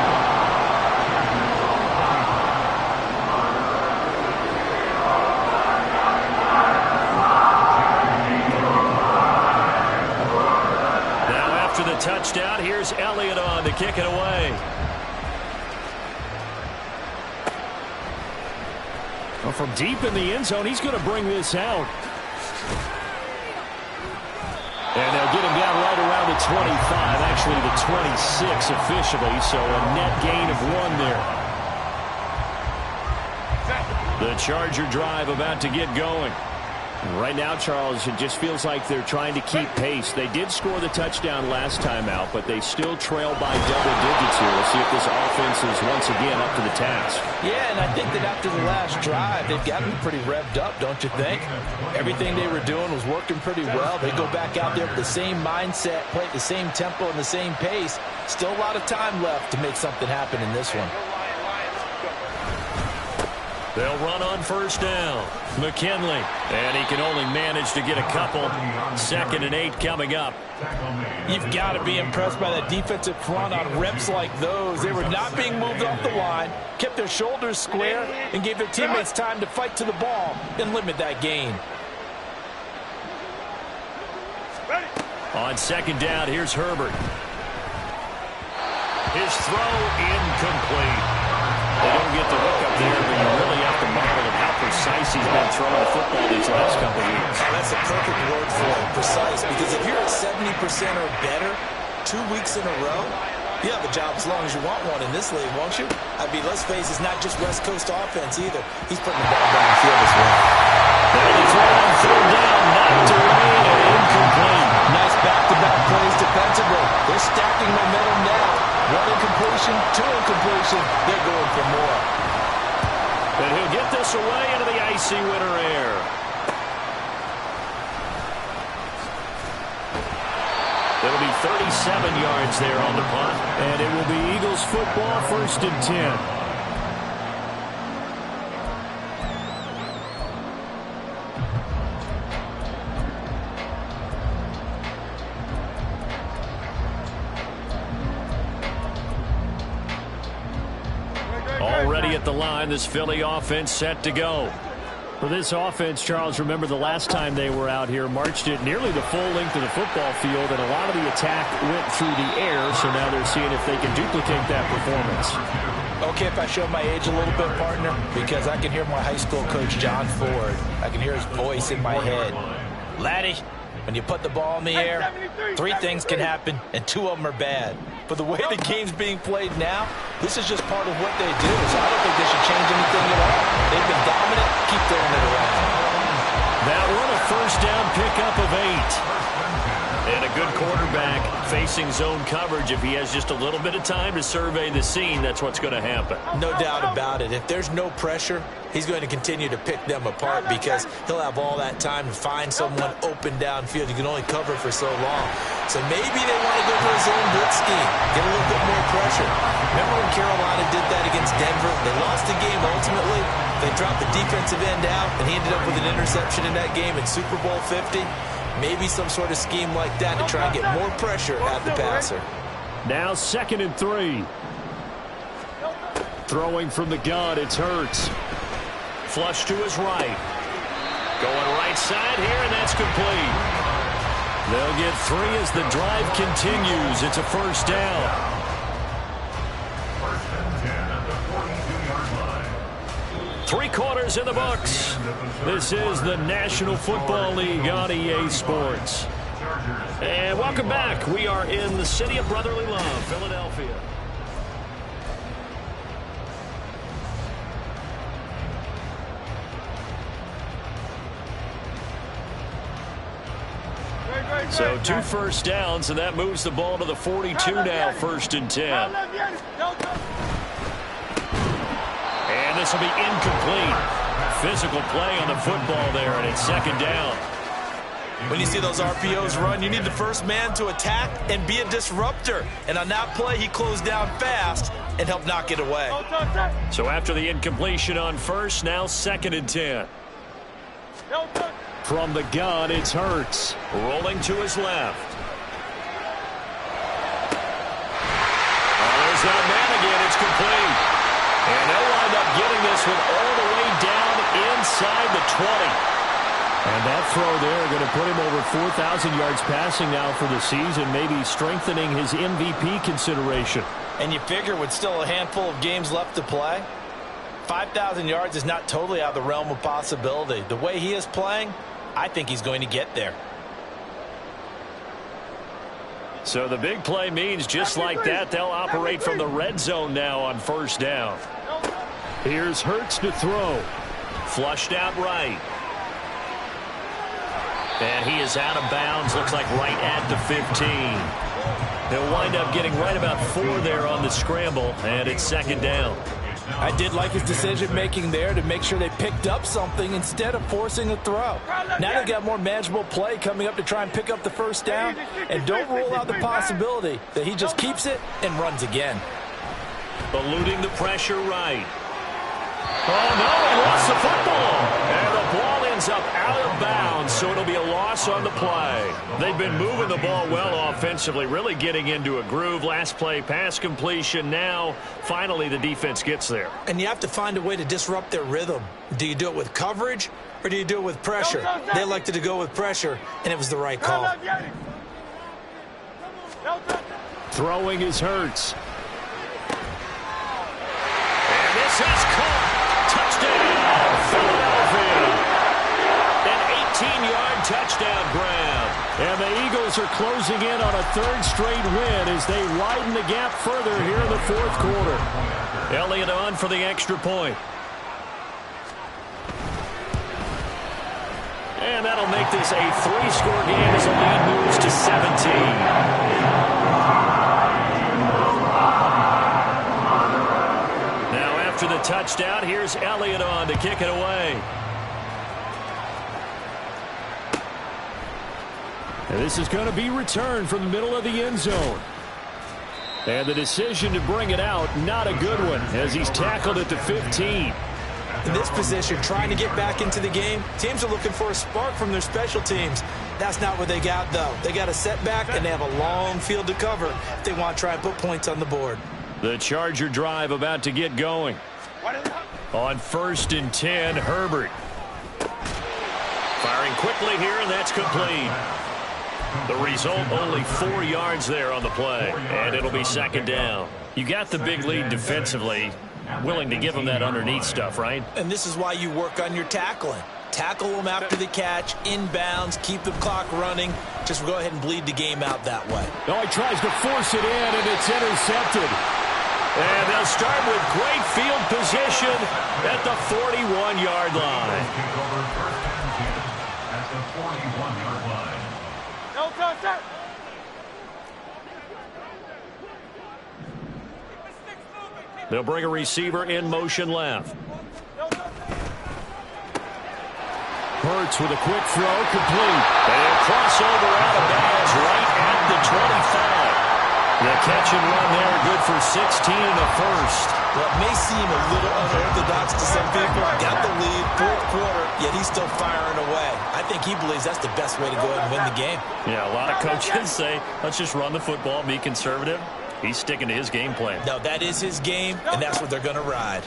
touchdown. Here's Elliott on to kick it away. Well, from deep in the end zone, he's going to bring this out. And they'll get him down right around the 25, actually the 26 officially, so a net gain of 1 there. The Charger drive about to get going. Right now, Charles, it just feels like they're trying to keep pace. They did score the touchdown last time out, but they still trail by double digits here. We'll see if this offense is once again up to the task. Yeah, and I think that after the last drive, they've got to be pretty revved up, don't you think? Everything they were doing was working pretty well. They go back out there with the same mindset, play at the same tempo and the same pace. Still a lot of time left to make something happen in this one. They'll run on first down. McKinley. And he can only manage to get a couple. 2nd and 8 coming up. You've got to be impressed by that defensive front on reps like those. They were not being moved off the line, kept their shoulders square, and gave their teammates time to fight to the ball and limit that gain. On 2nd down, here's Herbert. His throw incomplete. They don't get the look up there, but you really have to marvel at how precise he's been throwing the football these last couple of weeks. That's a perfect word for it, precise, because if you're at 70% or better 2 weeks in a row, you have a job as long as you want one in this league, won't you? I mean, let's face it, it's not just West Coast offense either. He's putting the ball downfield as well. There's a throw on 3rd down, knocked away and incomplete. Nice back-to-back plays defensively. They're stacking momentum now. 1 incompletion, 2 incompletion. They're going for more. And he'll get this away into the icy winter air. It'll be 37 yards there on the punt. And it will be Eagles football, 1st and 10. Already at the line, this Philly offense set to go. For this offense, Charles, remember the last time they were out here, marched it nearly the full length of the football field, and a lot of the attack went through the air, so now they're seeing if they can duplicate that performance. Okay, if I show my age a little bit, partner, because I can hear my high school coach, John Ford. I can hear his voice in my head. Laddie, when you put the ball in the air, 3 things can happen, and 2 of them are bad. But the way the game's being played now, this is just part of what they do. So I don't think they should change anything at all. They've been dominant. Keep throwing it around. That one, a 1st down pickup of 8. And a good quarterback facing zone coverage. If he has just a little bit of time to survey the scene, that's what's going to happen. No doubt about it. If there's no pressure, he's going to continue to pick them apart because he'll have all that time to find someone open downfield. You can only cover for so long. So maybe they want to go for a zone blitz scheme, get a little bit more pressure. Remember when Carolina did that against Denver? They lost the game ultimately. They dropped the defensive end out, and he ended up with an interception in that game in Super Bowl 50. Maybe some sort of scheme like that to try and get more pressure at the passer. Now 2nd and 3. Throwing from the gun, it's Hurts. Flush to his right. Going right side here, and that's complete. They'll get 3 as the drive continues. It's a 1st down. 1st and 10 at the 42-yard line. 3 quarters in the books. This is the National Football League on EA Sports. And welcome back. We are in the city of brotherly love, Philadelphia. So 2 1st downs, and that moves the ball to the 42 now, 1st and 10. And this will be incomplete. Physical play on the football there, and it's 2nd down. When you see those RPOs run, you need the first man to attack and be a disruptor. And on that play, he closed down fast and helped knock it away. So after the incompletion on 1st, now 2nd and 10. From the gun, it's Hurts. Rolling to his left. There's that man again. It's complete. And they'll wind up getting this one all the way down inside the 20. And that throw there going to put him over 4,000 yards passing now for the season, maybe strengthening his MVP consideration. And you figure with still a handful of games left to play, 5,000 yards is not totally out of the realm of possibility. The way he is playing, I think he's going to get there. So the big play means just like that, they'll operate from the red zone now on first down. Here's Hurts to throw. Flushed out right. And he is out of bounds, looks like right at the 15. They'll wind up getting right about 4 there on the scramble, and it's second down. I did like his decision-making there to make sure they picked up something instead of forcing a throw. Now they've got more manageable play coming up to try and pick up the first down, and don't rule out the possibility that he just keeps it and runs again. Eluding the pressure right. Oh, no, he lost the football. And the ball ends up out of bounds, so it'll be a loss on the play. They've been moving the ball well offensively, really getting into a groove. Last play, pass completion. Now, finally, the defense gets there. And you have to find a way to disrupt their rhythm. Do you do it with coverage, or do you do it with pressure? They elected to go with pressure, and it was the right call. Throwing is Hurts. And this is caught. Touchdown, Philadelphia. An 18-yard touchdown grab. And the Eagles are closing in on a third straight win as they widen the gap further here in the fourth quarter. Elliott on for the extra point. And that'll make this a 3-score game as the lead moves to 17. After the touchdown, here's Elliott on to kick it away. And this is going to be returned from the middle of the end zone. And the decision to bring it out, not a good one, as he's tackled at the 15. In this position, trying to get back into the game, teams are looking for a spark from their special teams. That's not what they got, though. They got a setback, and they have a long field to cover if they want to try and put points on the board. The Charger drive about to get going. On 1st and 10, Herbert. Firing quickly here, and that's complete. The result, only 4 yards there on the play, and it'll be second down. You got the big lead defensively, willing to give them that underneath stuff, right? And this is why you work on your tackling. Tackle them after the catch, inbounds, keep the clock running. Just go ahead and bleed the game out that way. Oh, he tries to force it in, and it's intercepted. And they'll start with great field position at the 41-yard line. At the 41-yard line. No contact. They'll bring a receiver in motion left. Hurts with a quick throw, complete. And crossover out of bounds right at the 25. The catch and run there, good for 16 and a first. Well, it may seem a little unorthodox to some people. Got the lead, fourth quarter, yet he's still firing away. I think he believes that's the best way to go ahead and win the game. Yeah, a lot of coaches say, let's just run the football, be conservative. He's sticking to his game plan. No, that is his game, and that's what they're going to ride.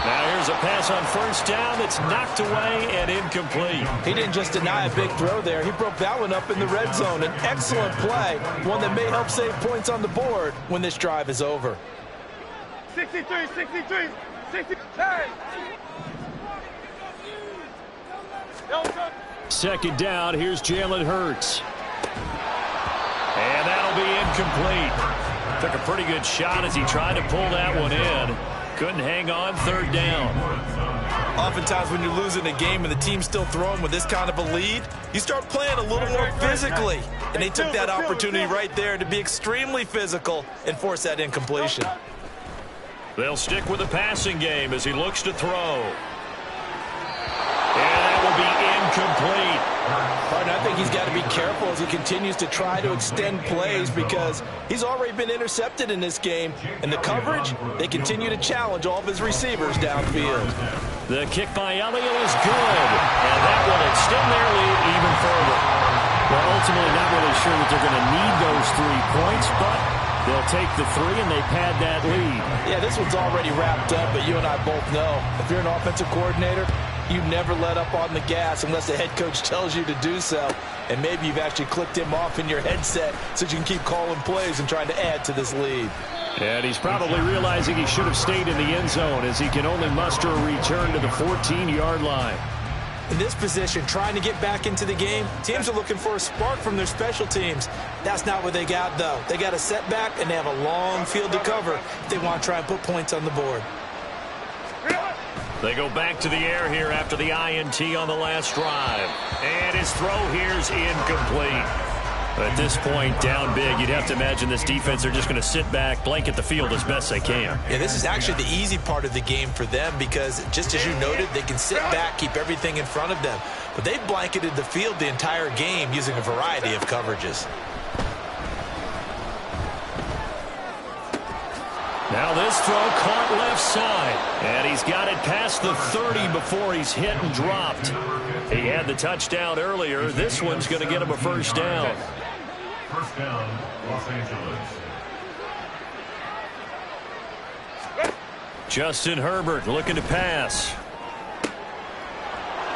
Now here's a pass on first down that's knocked away and incomplete. He didn't just deny a big throw there. He broke that one up in the red zone. An excellent play, one that may help save points on the board when this drive is over. 63, 63, 63. Second down, here's Jalen Hurts. And that'll be incomplete. Took a pretty good shot as he tried to pull that one in. Couldn't hang on, third down. Oftentimes when you're losing a game and the team's still throwing with this kind of a lead, you start playing a little more physically. And they took that opportunity right there to be extremely physical and force that incompletion. They'll stick with the passing game as he looks to throw. And that will be incomplete. Pardon, I think he's got to be careful as he continues to try to extend plays because he's already been intercepted in this game. And the coverage, they continue to challenge all of his receivers downfield. The kick by Elliott is good. And that will extend their lead even further. Well, ultimately not really sure that they're going to need those 3 points, but They'll take the three, and they've had that lead. Yeah, this one's already wrapped up, but you and I both know if you're an offensive coordinator, you never let up on the gas unless the head coach tells you to do so. And maybe you've actually clicked him off in your headset so you can keep calling plays and trying to add to this lead. And he's probably realizing he should have stayed in the end zone as he can only muster a return to the 14-yard line. In this position, trying to get back into the game, teams are looking for a spark from their special teams. That's not what they got, though. They got a setback, and they have a long field to cover if they want to try and put points on the board. They go back to the air here after the INT on the last drive. And his throw here's incomplete. At this point, down big, you'd have to imagine this defense are just going to sit back, blanket the field as best they can. Yeah, this is actually the easy part of the game for them because, just as you noted, they can sit back, keep everything in front of them. But they've blanketed the field the entire game using a variety of coverages. Now this throw caught left side. And he's got it past the 30 before he's hit and dropped. He had the touchdown earlier. This one's going to get him a first down. First down, Los Angeles. Justin Herbert looking to pass.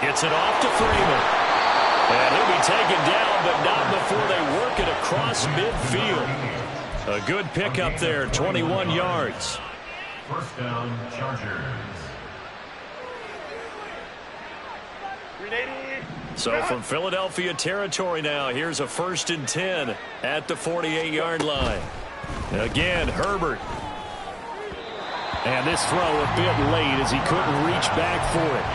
Gets it off to Freeman. And he'll be taken down, but not before they work it across midfield. A good pickup there, 21 yards. First down, Chargers. So from Philadelphia territory now, here's a 1st and 10 at the 48-yard line. Again, Herbert. And this throw a bit late as he couldn't reach back for it.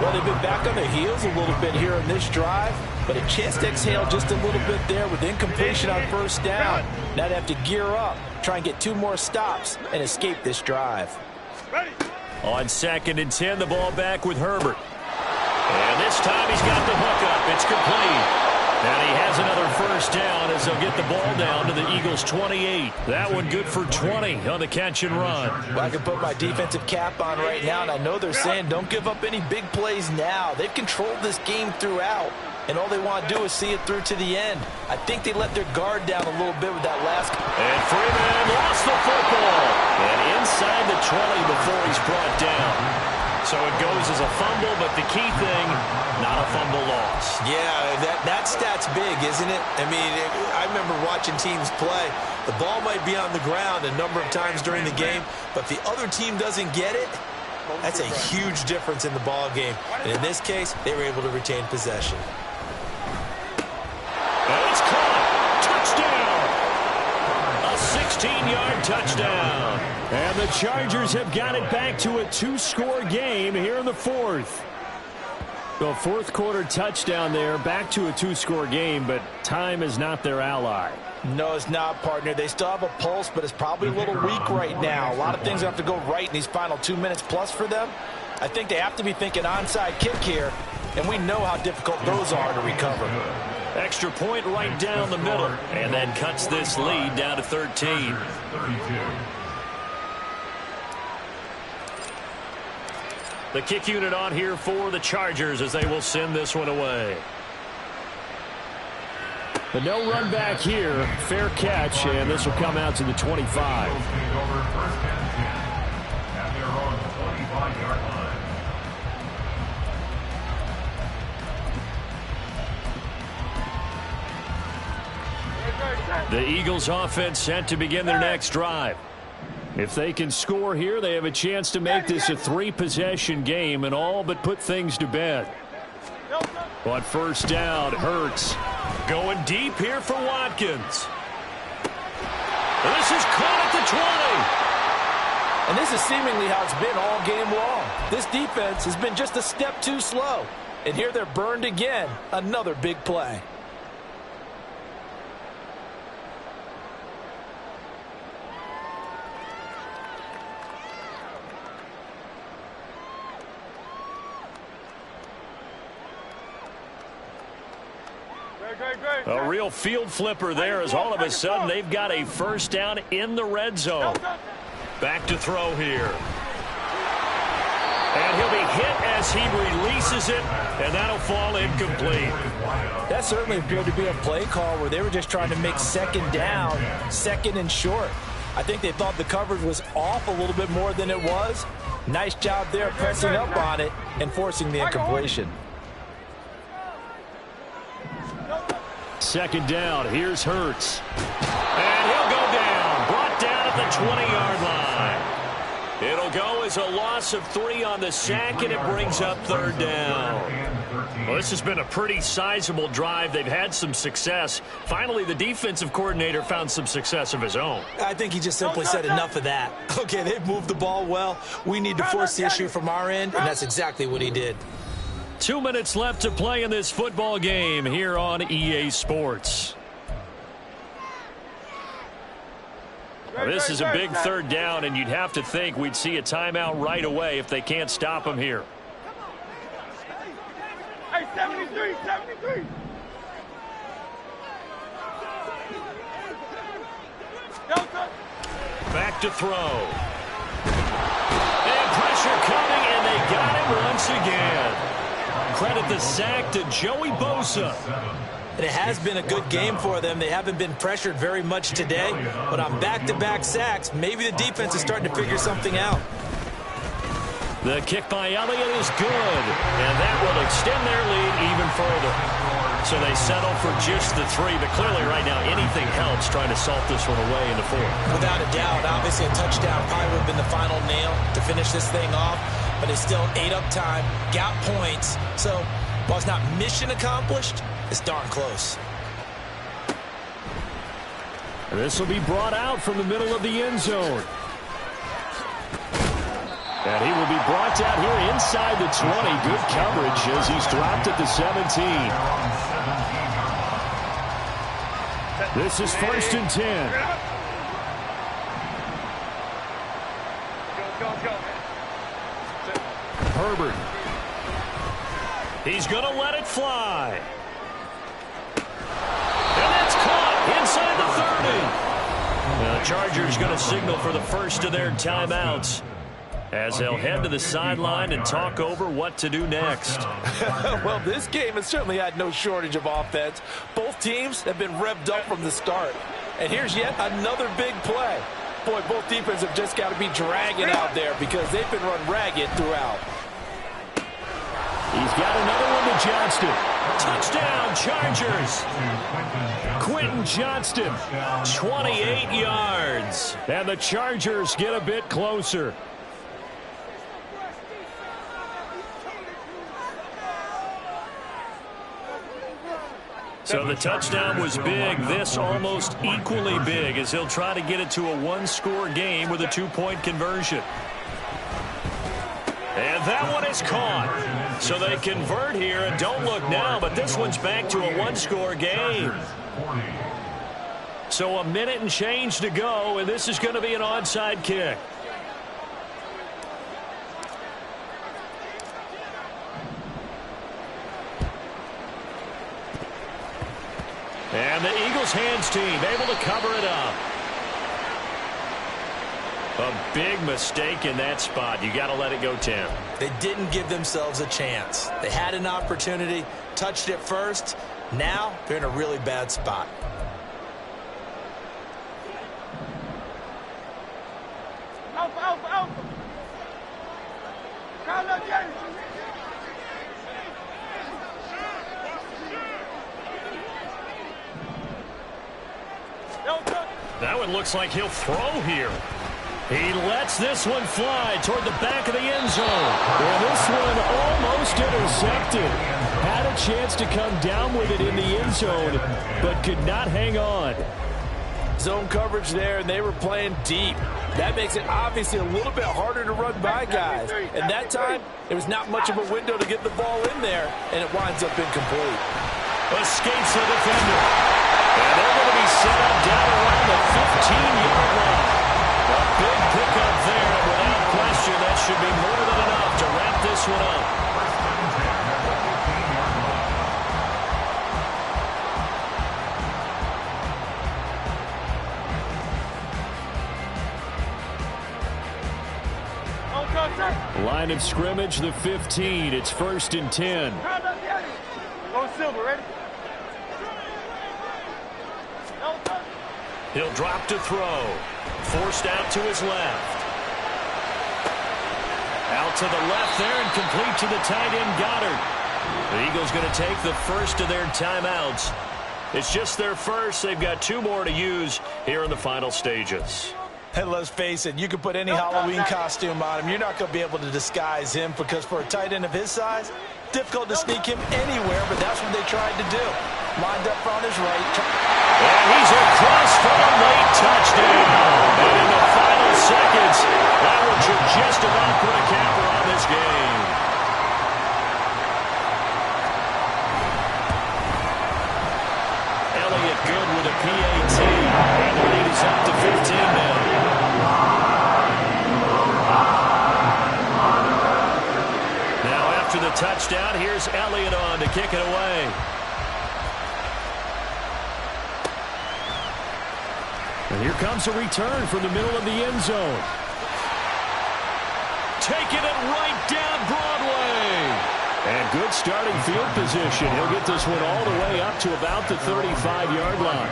Well, they've been back on their heels a little bit here on this drive, but a chance to exhale just a little bit there with incompletion on first down. Now they have to gear up, try and get 2 more stops, and escape this drive. On 2nd and 10, the ball back with Herbert. And this time he's got the hook up. It's complete. And he has another first down as they'll get the ball down to the Eagles' 28. That one good for 20 on the catch and run. Well, I can put my defensive cap on right now, and I know they're saying don't give up any big plays now. They've controlled this game throughout, and all they want to do is see it through to the end. I think they let their guard down a little bit with that last. And Freeman lost the football. And inside the 20 before he's brought down. So it goes as a fumble, but the key thing, not a fumble loss. Yeah, that stat's big, isn't it? I mean, I remember watching teams play. The ball might be on the ground a number of times during the game, but if the other team doesn't get it, that's a huge difference in the ball game. And in this case, they were able to retain possession. And it's caught. Touchdown. A 16-yard touchdown. And the Chargers have got it back to a 2-score game here in the 4th. The 4th quarter touchdown there, back to a 2-score game, but time is not their ally. No, it's not, partner. They still have a pulse, but it's probably a little weak right now. A lot of things have to go right in these final 2 minutes plus for them. I think they have to be thinking onside kick here, and we know how difficult those are to recover. Extra point right down the middle, and then cuts this lead down to 13. 32. The kick unit on here for the Chargers as they will send this one away. But no run back here. Fair catch, and this will come out to the 25. Take over first and 10 at their own 25-yard line. The Eagles offense set to begin their next drive. If they can score here, they have a chance to make this a 3-possession game and all but put things to bed. But first down, Hurts. Going deep here for Watkins. This is caught at the 20. And this is seemingly how it's been all game long. This defense has been just a step too slow. And here they're burned again. Another big play. A real field flipper there as all of a sudden they've got a first down in the red zone. Back to throw here. And he'll be hit as he releases it, and that'll fall incomplete. That certainly appeared to be a play call where they were just trying to make second down, second and short. I think they thought the coverage was off a little bit more than it was. Nice job there pressing up on it and forcing the incompletion. Second down, here's Hurts. And he'll go down, brought down at the 20-yard line. It'll go as a loss of 3 on the sack, and it brings up third down. Well, this has been a pretty sizable drive. They've had some success. Finally, the defensive coordinator found some success of his own. I think he just simply said enough of that. Okay, they've moved the ball well. We need to force the issue from our end, and that's exactly what he did. 2 minutes left to play in this football game here on EA Sports. Well, this is a big third down, and you'd have to think we'd see a timeout right away if they can't stop him here. Hey, 73, 73. Back to throw. And pressure coming, and they got him once again. Credit the sack to Joey Bosa. And it has been a good game for them. They haven't been pressured very much today, but on back-to-back sacks, maybe the defense is starting to figure something out. The kick by Elliott is good, and that will extend their lead even further. So they settle for just the 3, but clearly right now anything helps trying to salt this one away in the 4th. Without a doubt, obviously a touchdown probably would have been the final nail to finish this thing off, but it's still ate up time, got points. So while it's not mission accomplished, it's darn close. And this will be brought out from the middle of the end zone. And he will be brought down here inside the 20. Good coverage as he's dropped at the 17. This is 1st and 10. Herbert. He's going to let it fly. And that's caught inside the 30. Now the Chargers going to signal for the first of their timeouts as they'll head to the sideline and talk over what to do next. Well, this game has certainly had no shortage of offense. Both teams have been revved up from the start. And here's yet another big play. Boy, both defenses have just got to be dragging out there because they've been run ragged throughout. He's got another one to Johnston. Touchdown, Chargers. Quentin Johnston, 28 yards. And the Chargers get a bit closer. So the touchdown was big. This almost equally big as he'll try to get it to a one-score game with a two-point conversion. And that one is caught. So they convert here and don't look now, but this one's back to a one-score game. So a minute and change to go, and this is going to be an onside kick. And the Eagles hands team able to cover it up. A big mistake in that spot. You got to let it go, Tim. They didn't give themselves a chance. They had an opportunity, touched it first. Now they're in a really bad spot. Alpha, alpha, alpha. Count up, Jenny. That one looks like he'll throw here. He lets this one fly toward the back of the end zone. And this one almost intercepted. Had a chance to come down with it in the end zone, but could not hang on. Zone coverage there, and they were playing deep. That makes it obviously a little bit harder to run by guys. And that time, there was not much of a window to get the ball in there, and it winds up incomplete. Escapes the defender. And they're going to be set up down around the 15-yard line. A big pickup there, and without question, that should be more than enough to wrap this one up. Line of scrimmage, the 15. It's 1st and 10. Go Silver, ready? He'll drop to throw. Forced out to his left. Out to the left there and complete to the tight end Goddard. The Eagles going to take the first of their timeouts. It's just their first. They've got 2 more to use here in the final stages. And let's face it, you can put any Halloween costume on him. You're not going to be able to disguise him because for a tight end of his size, difficult to sneak him anywhere, but that's what they tried to do. Lined up on his right. And he's across for a late touchdown. And in the final seconds, that one should just about put a capper on this game. Elliott good with a PAT. And the lead is up to 15 now. Now after the touchdown, here's Elliott on to kick it away. And here comes a return from the middle of the end zone. Taking it right down Broadway. And good starting field position. He'll get this one all the way up to about the 35-yard line.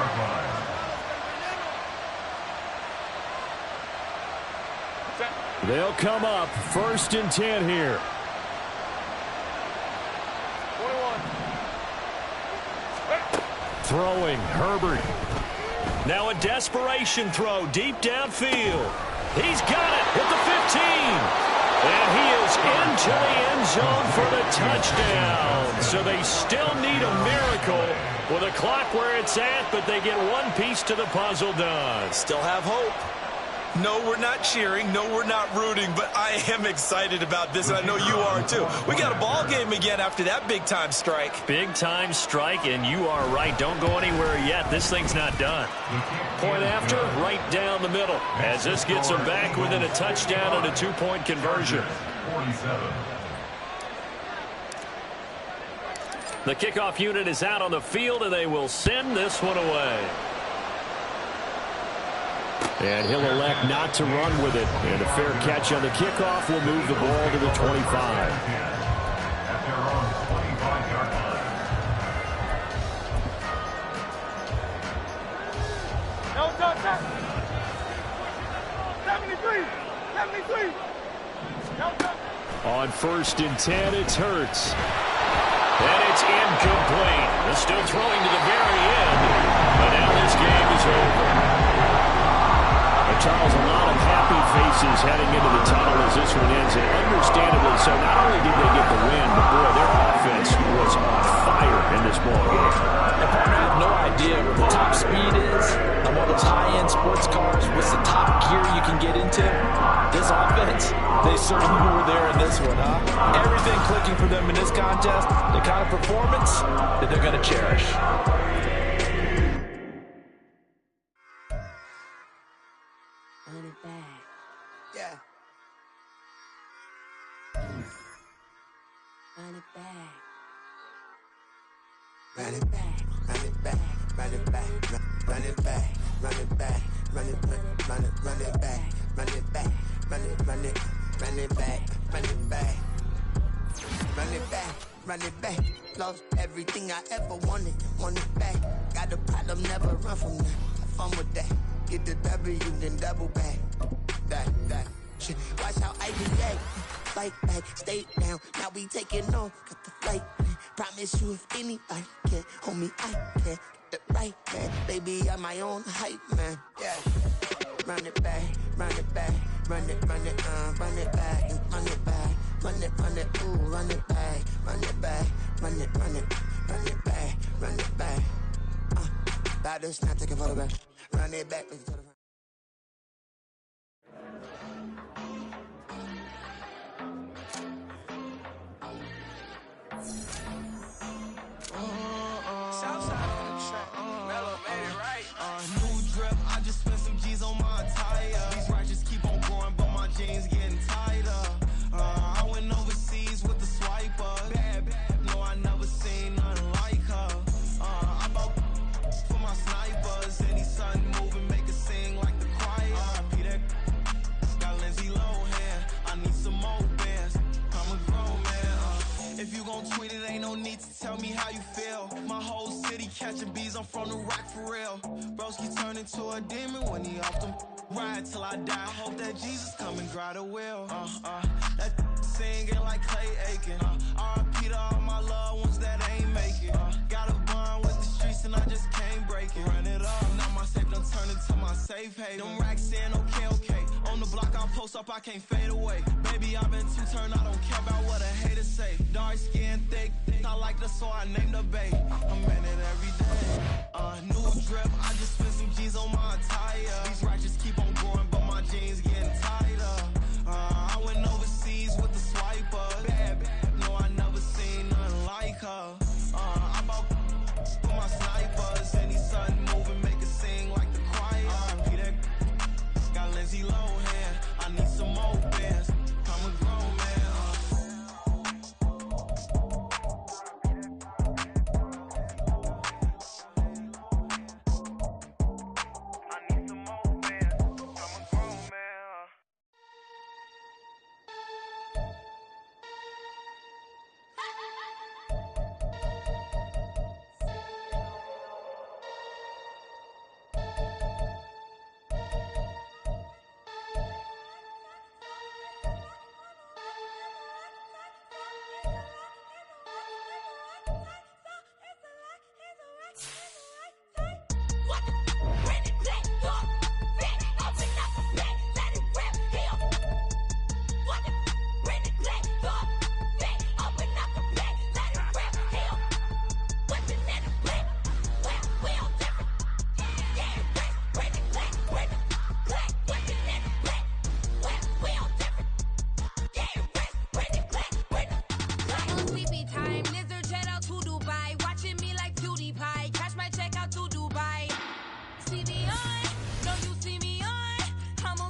They'll come up 1st and 10 here. 21. Throwing, Herbert. Now a desperation throw deep downfield. He's got it at the 15. And he is into the end zone for the touchdown. So they still need a miracle with a clock where it's at, but they get one piece to the puzzle done. Still have hope. No, we're not cheering. No, we're not rooting, but I am excited about this, and I know you are too. We got a ball game again after that big-time strike. Big-time strike, and you are right. Don't go anywhere yet. This thing's not done. Point after, right down the middle, as this gets them back within a touchdown and a 2-point conversion. 47. The kickoff unit is out on the field, and they will send this one away. And he'll elect not to run with it. And a fair catch on the kickoff will move the ball to the 25. At their own 25-yard line. No, 73. 73. No, On 1st and 10, it's Hurts. And it's incomplete. They're still throwing to the very end. But now this game is over. Charles, a lot of happy faces heading into the tunnel as this one ends, and understandably so. Not only did they get the win, but boy, their offense was on fire in this ball game. And partner, I have no idea what the top speed is on one of those high-end sports cars. What's the top gear you can get into? This offense, they certainly were there in this one, huh? Everything clicking for them in this contest, the kind of performance that they're going to cherish. Yeah. Run it back. Run it back. Run it back. Run it back. Run it back. Run it back. Run it back. Run it back. Run it back. Run it run it run it back. Run it back. Run it back. Run it back. Lost everything I ever wanted. Want it back. Got a problem, never run from that. Fun with that. Get the W, then double back. That shit. Watch how I react. Fight back, stay down. Now we taking off. Got the flight plan. Promise you if anybody can, homie, I can. Get the right man. Baby, I'm my own hype man. Yeah. Run it back, run it back. Run it back, run it back. Run it, ooh, run it back. Run it back, run it back. Run it back. About to snap, take a photograph. Run it back, let's go to the catching bees, I'm from the rock for real. Broski turn into a demon when he off them. Ride till I die. I hope that Jesus come and grab the wheel. That singing like Clay Aiken. R.I.P. to all my loved ones that ain't make it. Got a bond with the streets and I just can't break it. Run it up, now my safe done turn into my safe haven. Them racks in, okay. On the block I post up, I can't fade away. Baby, I've been too turned, I don't care about what a hater say. Dark skin, thick, I like the so I named the babe. I'm in it every day.